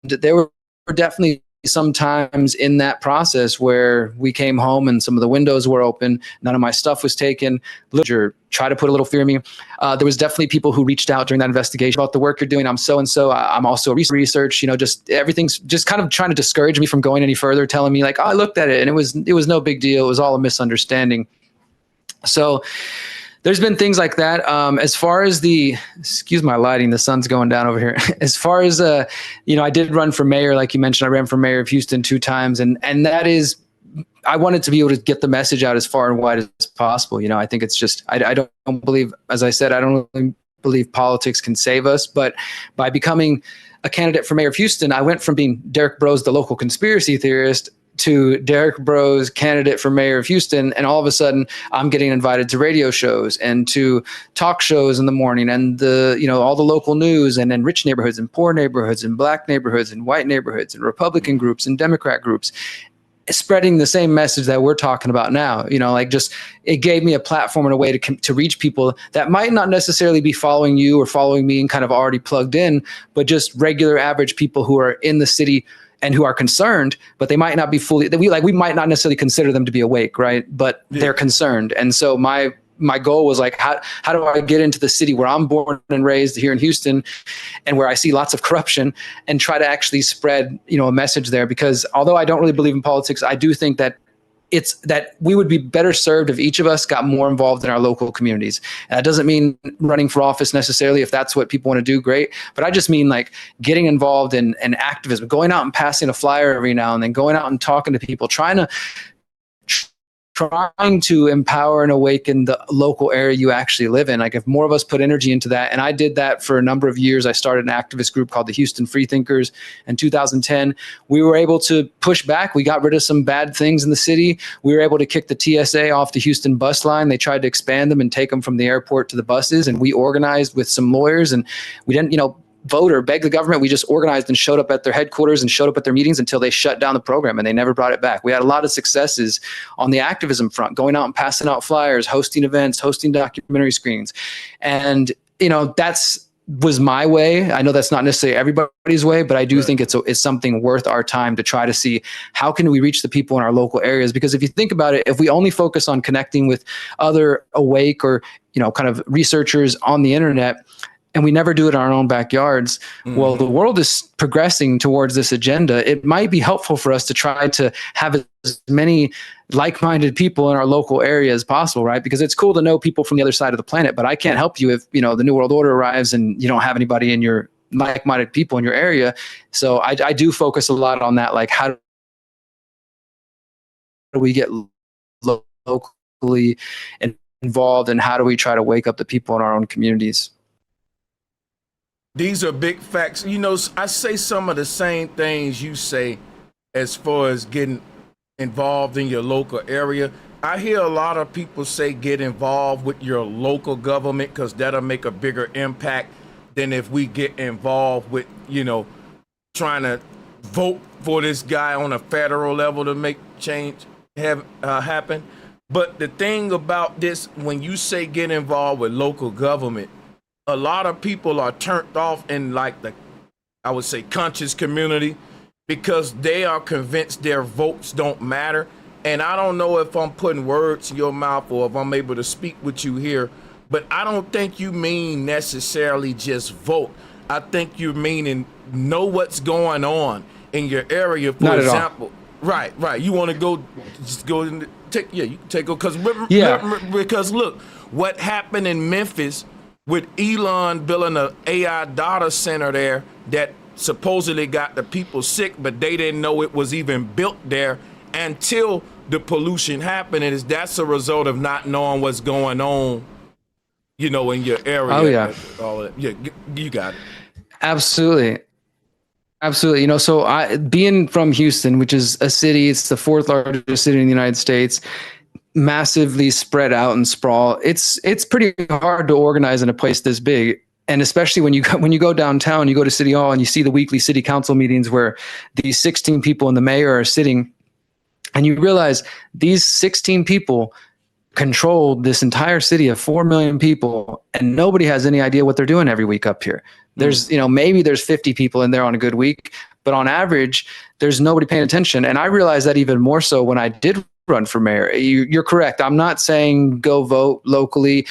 there were definitely some times in that process where we came home and some of the windows were open, none of my stuff was taken. Try to put a little fear in me. There was definitely people who reached out during that investigation about the work you're doing. I'm so-and-so. I'm also research, just everything's just kind of trying to discourage me from going any further, telling me like, oh, I looked at it and it was no big deal. It was all a misunderstanding. So there's been things like that. As far as excuse my lighting, the sun's going down over here. As far as, I did run for mayor, like you mentioned, I ran for mayor of Houston 2 times. And that is, I wanted to be able to get the message out as far and wide as possible. I think it's just, I don't believe, as I said, I don't really believe politics can save us. But by becoming a candidate for mayor of Houston, I went from being Derrick Broze, the local conspiracy theorist, to Derrick Broze, candidate for mayor of Houston, and all of a sudden I'm getting invited to radio shows and to talk shows in the morning, and all the local news, and then rich neighborhoods and poor neighborhoods and black neighborhoods and white neighborhoods and Republican groups and Democrat groups, spreading the same message that we're talking about now. It gave me a platform and a way to reach people that might not necessarily be following you or following me and kind of already plugged in, but just regular average people who are in the city and who are concerned, but they might not be fully, we might not necessarily consider them to be awake, right? But they're concerned. And so my goal was like, how do I get into the city where I'm born and raised here in Houston, and where I see lots of corruption, and try to actually spread, a message there? Because although I don't really believe in politics, I do think that we would be better served if each of us got more involved in our local communities. And that doesn't mean running for office necessarily. If that's what people want to do, great. But I just mean like getting involved in activism, going out and passing a flyer every now and then, going out and talking to people, trying to empower and awaken the local area you actually live in. Like if more of us put energy into that, and I did that for a number of years. I started an activist group called the Houston Freethinkers in 2010. We were able to push back. We got rid of some bad things in the city. We were able to kick the TSA off the Houston bus line. They tried to expand them and take them from the airport to the buses, and we organized with some lawyers, and we didn't, vote or beg the government. We just organized and showed up at their headquarters and showed up at their meetings until they shut down the program, and they never brought it back. We had a lot of successes on the activism front, going out and passing out flyers, hosting events, hosting documentary screenings. And, was my way. I know that's not necessarily everybody's way, but I do think it's something worth our time to try to see how can we reach the people in our local areas. Because if you think about it, if we only focus on connecting with other awake or, kind of researchers on the internet, and we never do it in our own backyards, well, the world is progressing towards this agenda. It might be helpful for us to try to have as many like-minded people in our local area as possible, right? Because it's cool to know people from the other side of the planet, but I can't help you if, the New World Order arrives and you don't have anybody in your like-minded people in your area. So I do focus a lot on that, like how do we get locally involved, and how do we try to wake up the people in our own communities? These are big facts. I say some of the same things you say as far as getting involved in your local area. I hear a lot of people say get involved with your local government because that'll make a bigger impact than if we get involved with, trying to vote for this guy on a federal level to make change happen. But the thing about this, when you say get involved with local government, a lot of people are turned off in I would say conscious community, because they are convinced their votes don't matter. And I don't know if I'm putting words in your mouth or if I'm able to speak with you here, but I don't think you mean necessarily just vote. I think you're meaning know what's going on in your area, for Not at all. example. Right. You want to go, just go and take, you can take over. Because look, what happened in Memphis with Elon building an AI data center there that supposedly got the people sick, but they didn't know it was even built there until the pollution happened. And that's a result of not knowing what's going on, in your area. Oh, yeah. All that. Yeah, you got it. Absolutely. So being from Houston, which is a city, it's the fourth largest city in the United States, massively spread out and sprawl. It's pretty hard to organize in a place this big. And especially when you go downtown, you go to City Hall and you see the weekly city council meetings where these 16 people and the mayor are sitting, and you realize these 16 people control this entire city of 4 million people, and nobody has any idea what they're doing every week up here. There's, maybe there's 50 people in there on a good week, but on average, there's nobody paying attention. And I realized that even more so when I did run for mayor. You're correct. I'm not saying go vote locally.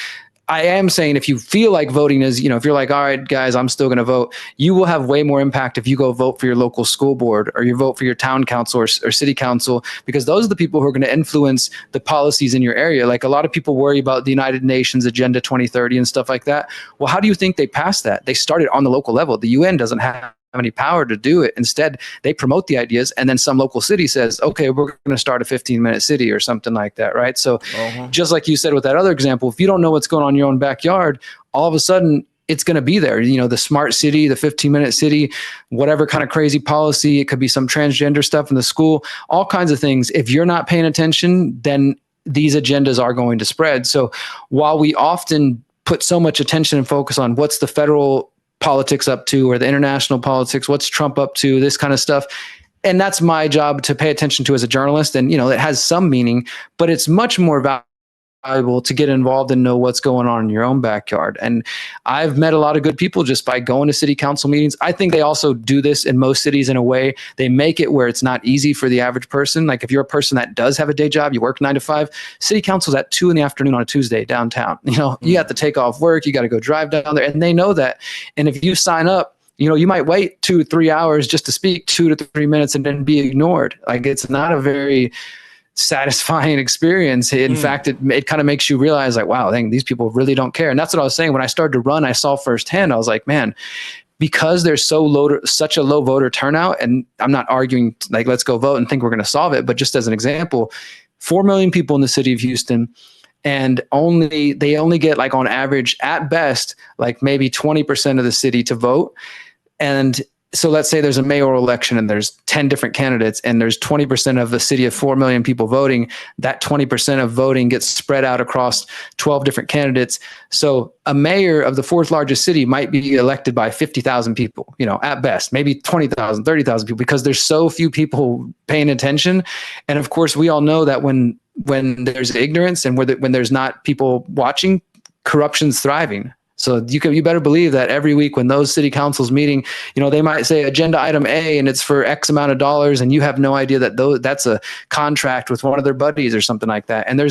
I am saying if you feel like voting is, if you're like, all right, guys, I'm still going to vote, you will have way more impact if you go vote for your local school board or you vote for your town council or city council, because those are the people who are going to influence the policies in your area. Like a lot of people worry about the United Nations Agenda 2030 and stuff like that. Well, how do you think they passed that? They started on the local level. The UN doesn't have any power to do it. Instead, they promote the ideas, and then some local city says, okay, we're going to start a 15-minute city or something like that, right? So just like you said with that other example, if you don't know what's going on in your own backyard, all of a sudden it's going to be there. The smart city, the 15-minute city, whatever kind of crazy policy, it could be some transgender stuff in the school, all kinds of things. If you're not paying attention, then these agendas are going to spread. So while we often put so much attention and focus on what's the federal politics up to, or the international politics, what's Trump up to, this kind of stuff. And that's my job to pay attention to as a journalist. And, it has some meaning, but it's much more valuable to get involved and know what's going on in your own backyard. And I've met a lot of good people just by going to city council meetings. I think they also do this in most cities in a way. They make it where it's not easy for the average person. Like if you're a person that does have a day job, you work 9 to 5, city council's at 2 p.m. on a Tuesday downtown. You have to take off work, you got to go drive down there, and they know that. And if you sign up, you might wait 2 to 3 hours just to speak 2 to 3 minutes and then be ignored. Like it's not a very satisfying experience. In fact, it kind of makes you realize like, wow, dang, these people really don't care. And that's what I was saying. When I started to run, I saw firsthand, I was like, man, because there's such a low voter turnout, and I'm not arguing like, let's go vote and think we're going to solve it. But just as an example, 4 million people in the city of Houston, and they only get like on average at best, like maybe 20% of the city to vote. And so let's say there's a mayoral election and there's 10 different candidates and there's 20% of the city of 4 million people voting. That 20% of voting gets spread out across 12 different candidates. So a mayor of the fourth largest city might be elected by 50,000 people, at best, maybe 20,000, 30,000 people, because there's so few people paying attention. And of course, we all know that when there's ignorance and when there's not people watching, corruption's thriving. So you better believe that every week when those city councils meeting, they might say agenda item A and it's for X amount of dollars, and you have no idea that that's a contract with one of their buddies or something like that. And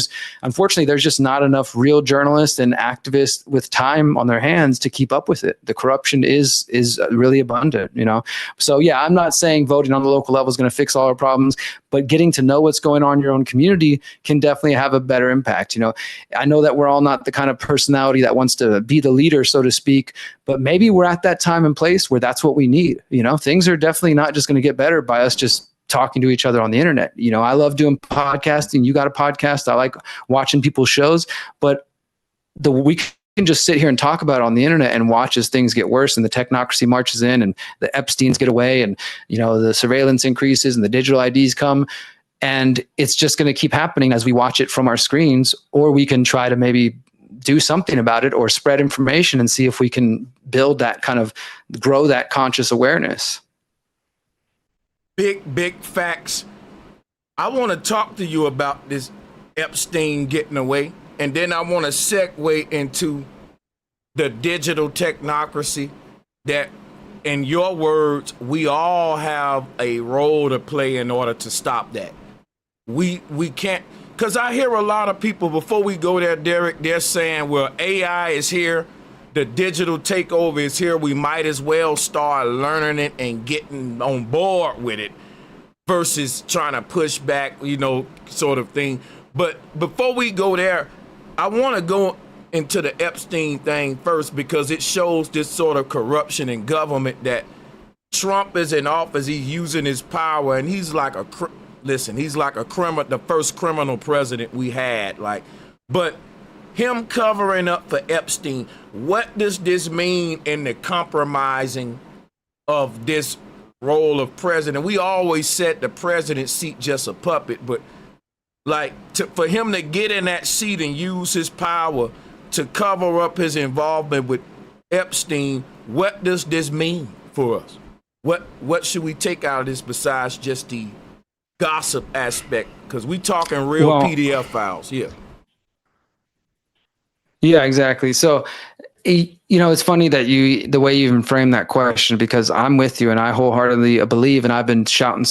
unfortunately, there's just not enough real journalists and activists with time on their hands to keep up with it. The corruption is really abundant, So yeah, I'm not saying voting on the local level is going to fix all our problems, but getting to know what's going on in your own community can definitely have a better impact. I know that we're all not the kind of personality that wants to be the leader, so to speak, but maybe we're at that time and place where that's what we need. Things are definitely not just going to get better by us just talking to each other on the internet. I love doing podcasting. You got a podcast. I like watching people's shows, but we can just sit here and talk about it on the internet and watch as things get worse and the technocracy marches in and the Epsteins get away and, the surveillance increases and the digital IDs come. And it's just going to keep happening as we watch it from our screens, or we can try to maybe do something about it or spread information and see if we can build that kind of grow that conscious awareness. Big facts. I want to talk to you about this Epstein getting away, and then I want to segue into the digital technocracy that, in your words, we all have a role to play in order to stop that. We can't. Because I hear a lot of people, before we go there, Derrick, they're saying, well, AI is here. the digital takeover is here. We might as well start learning it and getting on board with it versus trying to push back, sort of thing. But before we go there, I want to go into the Epstein thing first, because it shows this sort of corruption in government, that Trump is in office, he's using his power, and he's like he's like a criminal, the first criminal president we had. But him covering up for Epstein, what does this mean in the compromising of this role of president? We always said the president's seat just a puppet, but for him to get in that seat and use his power to cover up his involvement with Epstein, what does this mean for us? What should we take out of this besides just the gossip aspect? Because we talking real PDF files. Yeah, exactly. So, it's funny that the way you even framed that question, because I'm with you and I wholeheartedly believe, and I've been shouting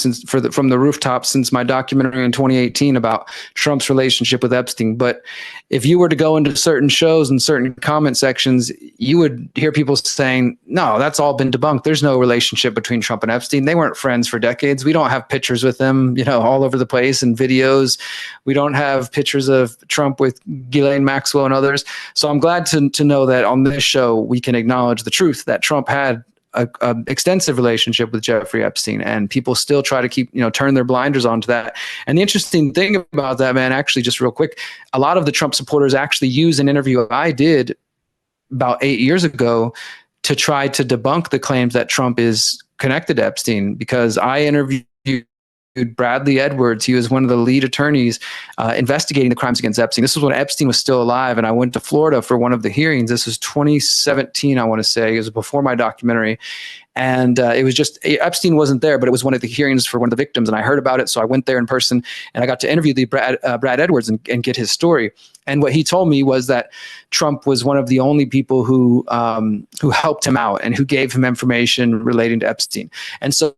from the rooftops since my documentary in 2018 about Trump's relationship with Epstein. But if you were to go into certain shows and certain comment sections, you would hear people saying, no, that's all been debunked. There's no relationship between Trump and Epstein. They weren't friends for decades. We don't have pictures with them, all over the place and videos. We don't have pictures of Trump with Ghislaine Maxwell and others. So I'm glad to know that on this show, we can acknowledge the truth that Trump had a extensive relationship with Jeffrey Epstein, and people still try to turn their blinders onto that. And the interesting thing about that, man, actually, just real quick, a lot of the Trump supporters actually use an interview I did about 8 years ago to try to debunk the claims that Trump is connected to Epstein, because I interviewed Bradley Edwards. He was one of the lead attorneys investigating the crimes against Epstein. This was when Epstein was still alive, and I went to Florida for one of the hearings. This was 2017, I want to say. It was before my documentary. And it was just, Epstein wasn't there, but it was one of the hearings for one of the victims, and I heard about it. So I went there in person, and I got to interview the Brad Edwards and get his story. And what he told me was that Trump was one of the only people who helped him out and who gave him information relating to Epstein. And so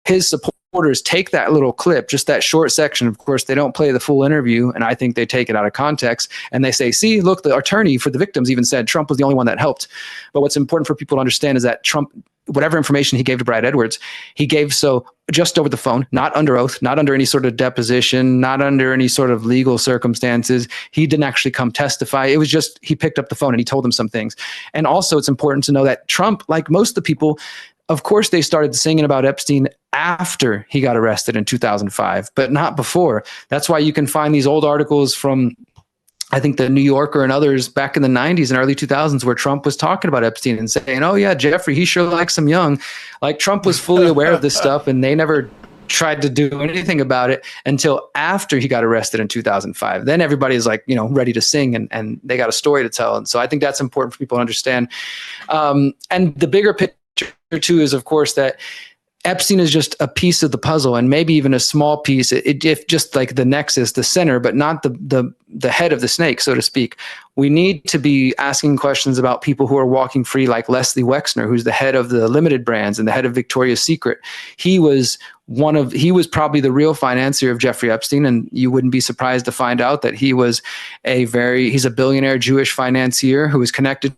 his supporters take that little clip, just that short section. Of course, they don't play the full interview, and I think they take it out of context, and they say, see, look, the attorney for the victims even said Trump was the only one that helped. But what's important for people to understand is that Trump, whatever information he gave to Brad Edwards, he gave so just over the phone, not under oath, not under any sort of deposition, not under any sort of legal circumstances. He didn't actually come testify. It was just, he picked up the phone and he told them some things. And also it's important to know that Trump, like most of the people, of course, they started singing about Epstein after he got arrested in 2005, but not before. That's why you can find these old articles from, I think, the New Yorker and others back in the 90s and early 2000s, where Trump was talking about Epstein and saying, oh yeah, Jeffrey, he sure likes him young. Like, Trump was fully aware of this stuff, and they never tried to do anything about it until after he got arrested in 2005. Then everybody's like, ready to sing, and they got a story to tell. And so I think that's important for people to understand. And the bigger picture too is, of course, that Epstein is just a piece of the puzzle, and maybe even a small piece, if just like the nexus, the center, but not the head of the snake, so to speak. We need to be asking questions about people who are walking free, like Leslie Wexner, who's the head of the Limited Brands and the head of Victoria's Secret. He was probably the real financier of Jeffrey Epstein, and you wouldn't be surprised to find out that he's a billionaire Jewish financier who is connected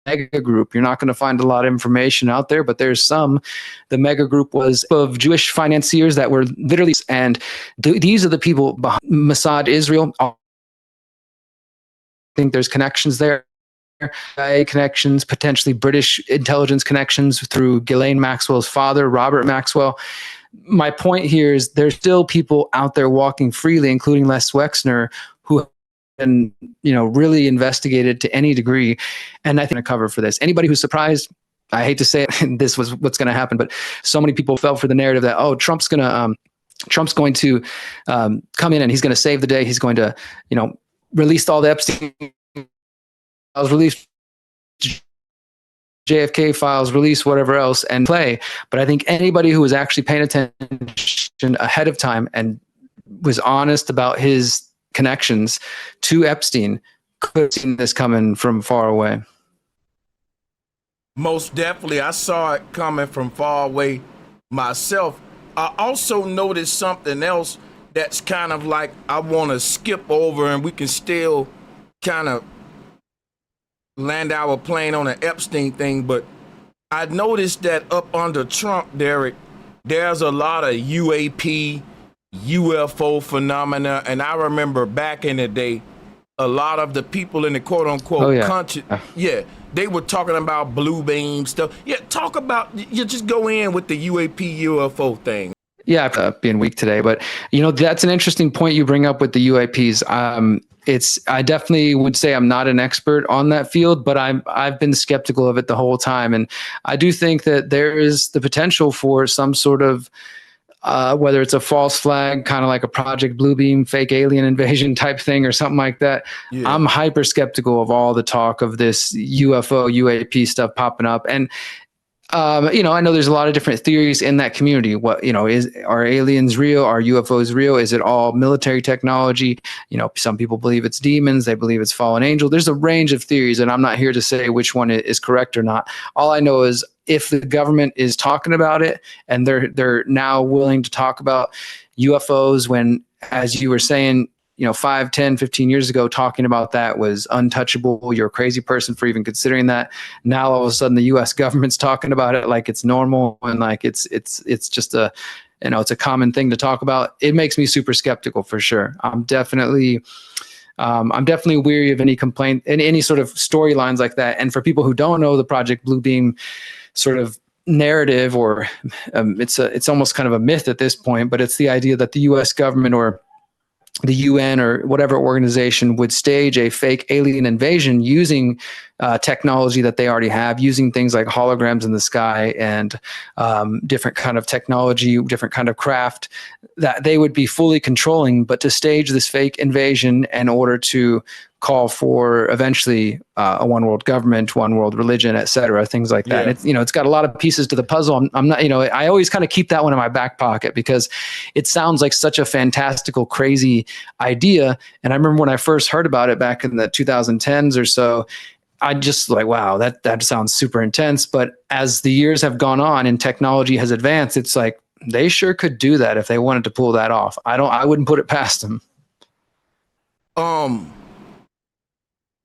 Mega Group. You're not going to find a lot of information out there, but there's some. The Mega Group was of Jewish financiers that were literally, and these are the people behind Mossad Israel. I think there's connections there. Connections, potentially British intelligence connections through Ghislaine Maxwell's father, Robert Maxwell. My point here is there's still people out there walking freely, including Les Wexner, who and really investigated to any degree. And I think I cover for this. Anybody who's surprised, I hate to say it, this was what's going to happen, but so many people fell for the narrative that, oh, Trump's going to come in and he's going to save the day. He's going to release all the Epstein files, release JFK files, release whatever else, and play. But I think anybody who was actually paying attention ahead of time and was honest about his connections to Epstein could have seen this coming from far away. Most definitely. I saw it coming from far away myself. I also noticed something else that's kind of like I want to skip over, and we can still kind of land our plane on an Epstein thing, but I noticed that up under Trump, Derrick, there's a lot of UAP, UFO phenomena, and I remember back in the day, a lot of the people in the quote Oh unquote yeah. country, yeah, they were talking about blue beam stuff. Yeah, talk about, you just go in with the UAP, UFO thing. Yeah, being weak today, but that's an interesting point you bring up with the UAPs. I definitely would say I'm not an expert on that field, but I've been skeptical of it the whole time, and I do think that there is the potential for some sort of whether it's a false flag, kind of like a Project Bluebeam, fake alien invasion type thing, or something like that. Yeah. I'm hyper skeptical of all the talk of this UFO, UAP stuff popping up, and I know there's a lot of different theories in that community. What, are aliens real? Are UFOs real? Is it all military technology? Some people believe it's demons. They believe it's fallen angel. There's a range of theories, and I'm not here to say which one is correct or not. All I know is if the government is talking about it and they're now willing to talk about UFOs when, as you were saying, 5, 10, 15 years ago, talking about that was untouchable. You're a crazy person for even considering that. Now, all of a sudden, the U.S. government's talking about it like it's normal and like it's just it's a common thing to talk about. It makes me super skeptical for sure. I'm definitely weary of any complaint and any sort of storylines like that. And for people who don't know the Project Bluebeam sort of narrative, or it's almost kind of a myth at this point, but it's the idea that the U.S. government or the UN or whatever organization would stage a fake alien invasion using technology that they already have, using things like holograms in the sky and different kind of technology, different kind of craft that they would be fully controlling, but to stage this fake invasion in order to call for eventually a one world government, one world religion, et cetera, things like that. Yeah. And it's got a lot of pieces to the puzzle. I'm not, I always kind of keep that one in my back pocket because it sounds like such a fantastical, crazy idea. And I remember when I first heard about it back in the 2010s or so, I just like, wow, that sounds super intense. But as the years have gone on and technology has advanced, it's like, they sure could do that if they wanted to pull that off. I wouldn't put it past them.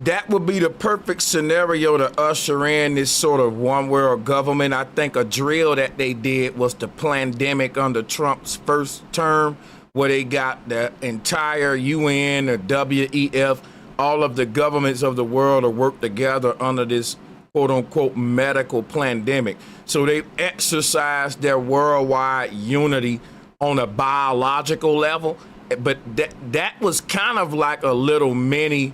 That would be the perfect scenario to usher in this sort of one world government. I think a drill that they did was the pandemic under Trump's first term, where they got the entire UN, the WEF, all of the governments of the world to work together under this quote unquote medical pandemic. So they exercised their worldwide unity on a biological level. But that was kind of like a little mini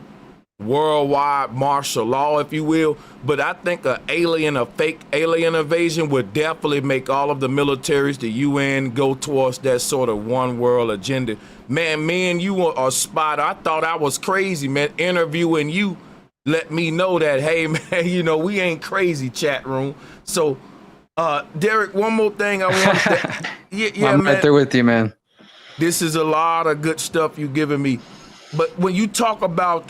worldwide martial law, if you will. But I think a fake alien invasion would definitely make all of the militaries, the UN, go towards that sort of one world agenda. Man, me and you were a spot. I thought I was crazy, man. Interviewing you let me know that, hey, man, we ain't crazy, chat room. So, Derrick, one more thing I want to yeah, I'm man. right there with you, man. This is a lot of good stuff you giving me. But when you talk about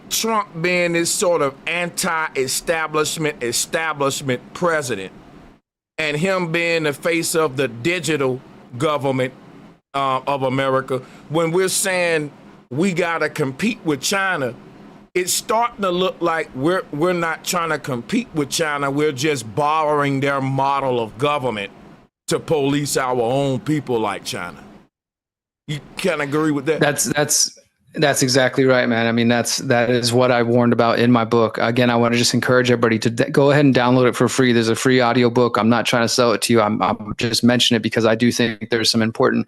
Trump being this sort of anti-establishment president, and him being the face of the digital government of America, when we're saying we gotta compete with China, it's starting to look like we're not trying to compete with China. We're just borrowing their model of government to police our own people like China. You can't agree with that? That's exactly right, man. I mean, that is what I warned about in my book. Again, I want to just encourage everybody to go ahead and download it for free. There's a free audiobook. I'm not trying to sell it to you. I'm just mentioning it because I do think there's some important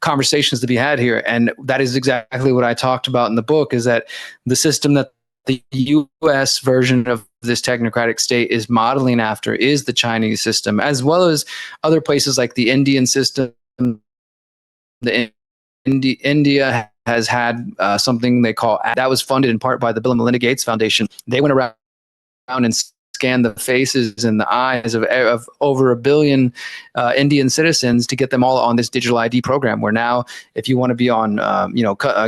conversations to be had here. And that is exactly what I talked about in the book, is that the system that the U.S. version of this technocratic state is modeling after is the Chinese system, as well as other places like the Indian system. India has had something they call, that was funded in part by the Bill and Melinda Gates Foundation. They went around and scanned the faces and the eyes of over 1 billion Indian citizens to get them all on this digital ID program, where now if you want to be on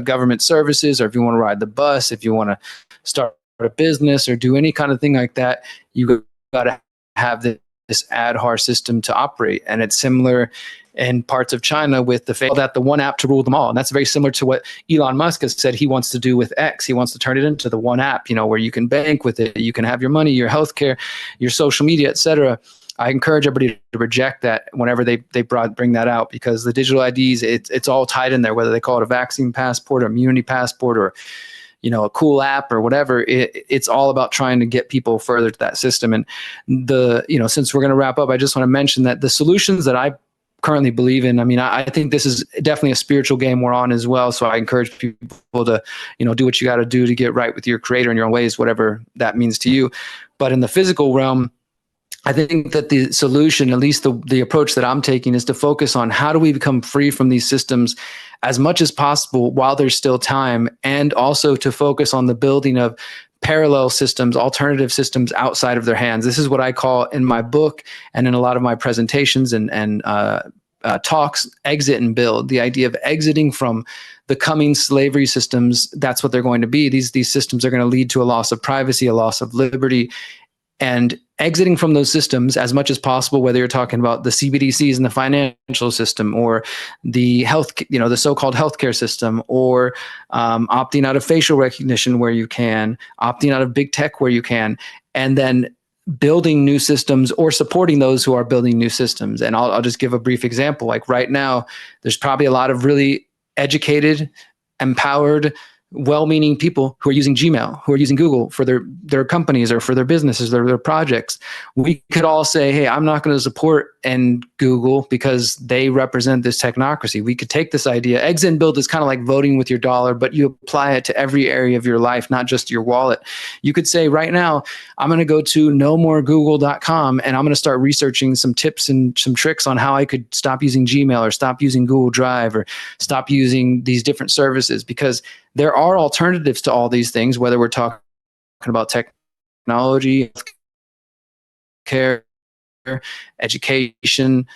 government services, or if you want to ride the bus, if you want to start a business or do any kind of thing like that, you got to have this Adhar system to operate. And it's similar in parts of China with the one app to rule them all. And that's very similar to what Elon Musk has said he wants to do with X. He wants to turn it into the one app, where you can bank with it, you can have your money, your healthcare, your social media, etc. I encourage everybody to reject that whenever they bring that out, because the digital IDs, it's all tied in there, whether they call it a vaccine passport or immunity passport or a cool app or whatever. It's all about trying to get people further to that system. And since we're going to wrap up, I just want to mention that the solutions that I currently believe in, I think this is definitely a spiritual game we're on as well. So I encourage people to, do what you got to do to get right with your creator in your own ways, whatever that means to you. But in the physical realm, I think that the solution, at least the approach that I'm taking, is to focus on how do we become free from these systems as much as possible while there's still time, and also to focus on the building of parallel systems, alternative systems outside of their hands. This is what I call in my book and in a lot of my presentations and talks, exit and build. The idea of exiting from the coming slavery systems, that's what they're going to be. These systems are going to lead to a loss of privacy, a loss of liberty, and exiting from those systems as much as possible, whether you're talking about the CBDCs in the financial system or the health, the so-called healthcare system, or opting out of facial recognition where you can, opting out of big tech where you can, and then building new systems or supporting those who are building new systems. And I'll just give a brief example. Like right now, there's probably a lot of really educated, empowered, well-meaning people who are using Gmail, who are using Google for their companies or for their businesses, their projects. We could all say, hey, I'm not going to support Google because they represent this technocracy. We could take this idea. Exit and build is kind of like voting with your dollar, but you apply it to every area of your life, not just your wallet. You could say right now, I'm going to go to nomoregoogle.com and I'm going to start researching some tips and some tricks on how I could stop using Gmail or stop using Google Drive or stop using these different services, because there are alternatives to all these things, whether we're talking about technology, care, education,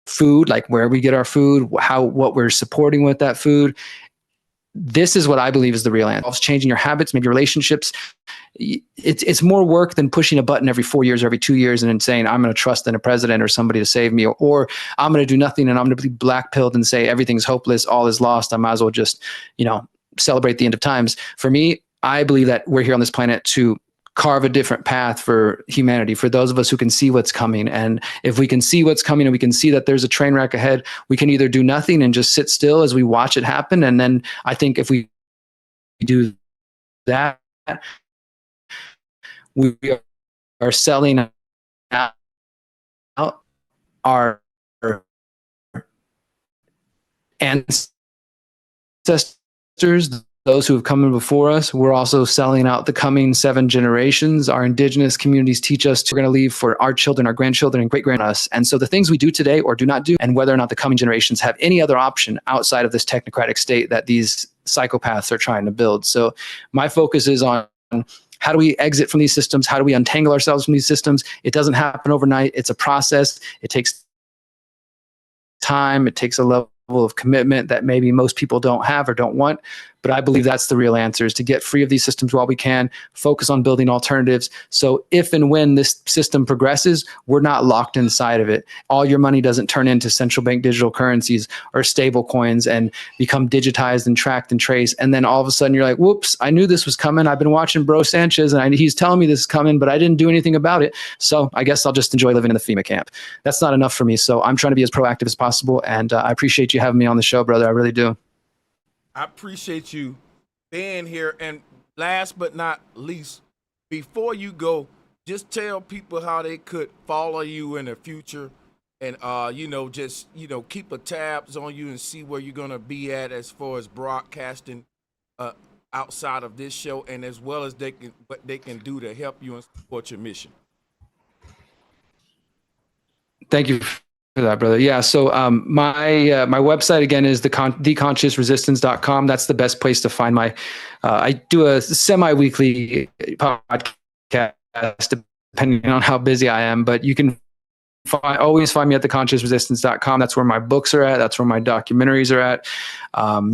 food, like where we get our food, what we're supporting with that food. This is what I believe is the real answer. It's changing your habits, maybe relationships. It's more work than pushing a button every 4 years or every 2 years and then saying, I'm going to trust in a president or somebody to save me, or I'm going to do nothing and I'm going to be black-pilled and say everything's hopeless, all is lost. I might as well just, celebrate the end of times. For me, I believe that we're here on this planet to carve a different path for humanity, for those of us who can see what's coming. And if we can see what's coming and we can see that there's a train wreck ahead, we can either do nothing and just sit still as we watch it happen. And then I think if we do that, we are selling out our ancestors, those who have come in before us. We're also selling out the coming 7 generations. Our indigenous communities teach us we're going to leave for our children, our grandchildren, and great-grandus. And so the things we do today or do not do, and whether or not the coming generations have any other option outside of this technocratic state that these psychopaths are trying to build. So my focus is on how do we exit from these systems? How do we untangle ourselves from these systems? It doesn't happen overnight. It's a process. It takes time. It takes a level of commitment that maybe most people don't have or don't want. But I believe that's the real answer, is to get free of these systems while we can, focus on building alternatives. So if and when this system progresses, we're not locked inside of it. All your money doesn't turn into central bank digital currencies or stable coins and become digitized and tracked and traced. And then all of a sudden you're like, whoops, I knew this was coming. I've been watching Bro Sanchez and he's telling me this is coming, but I didn't do anything about it. So I guess I'll just enjoy living in the FEMA camp. That's not enough for me. So I'm trying to be as proactive as possible. And I appreciate you having me on the show, brother. I really do. I appreciate you being here. And last but not least, before you go, just tell people how they could follow you in the future and, just, keep a tabs on you and see where you're going to be at as far as broadcasting outside of this show, and as well as what they can do to help you and support your mission. Thank you for that, brother. Yeah. So my website again is theconsciousresistance.com. That's the best place to find my. I do a semi-weekly podcast depending on how busy I am, but you can always find me at theconsciousresistance.com. That's where my books are at. That's where my documentaries are at.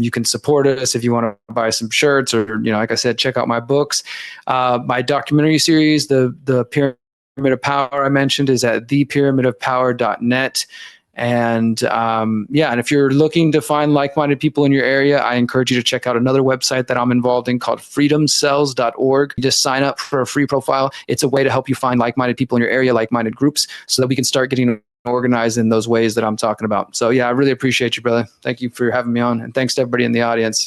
You can support us if you want to buy some shirts or, like I said, check out my books. My documentary series, the Pyramid Pyramid of Power I mentioned is at thepyramidofpower.net. And and if you're looking to find like-minded people in your area, I encourage you to check out another website that I'm involved in called freedomcells.org. You just sign up for a free profile. It's a way to help you find like-minded people in your area, like-minded groups, so that we can start getting organized in those ways that I'm talking about. So yeah, I really appreciate you, brother. Thank you for having me on, and thanks to everybody in the audience.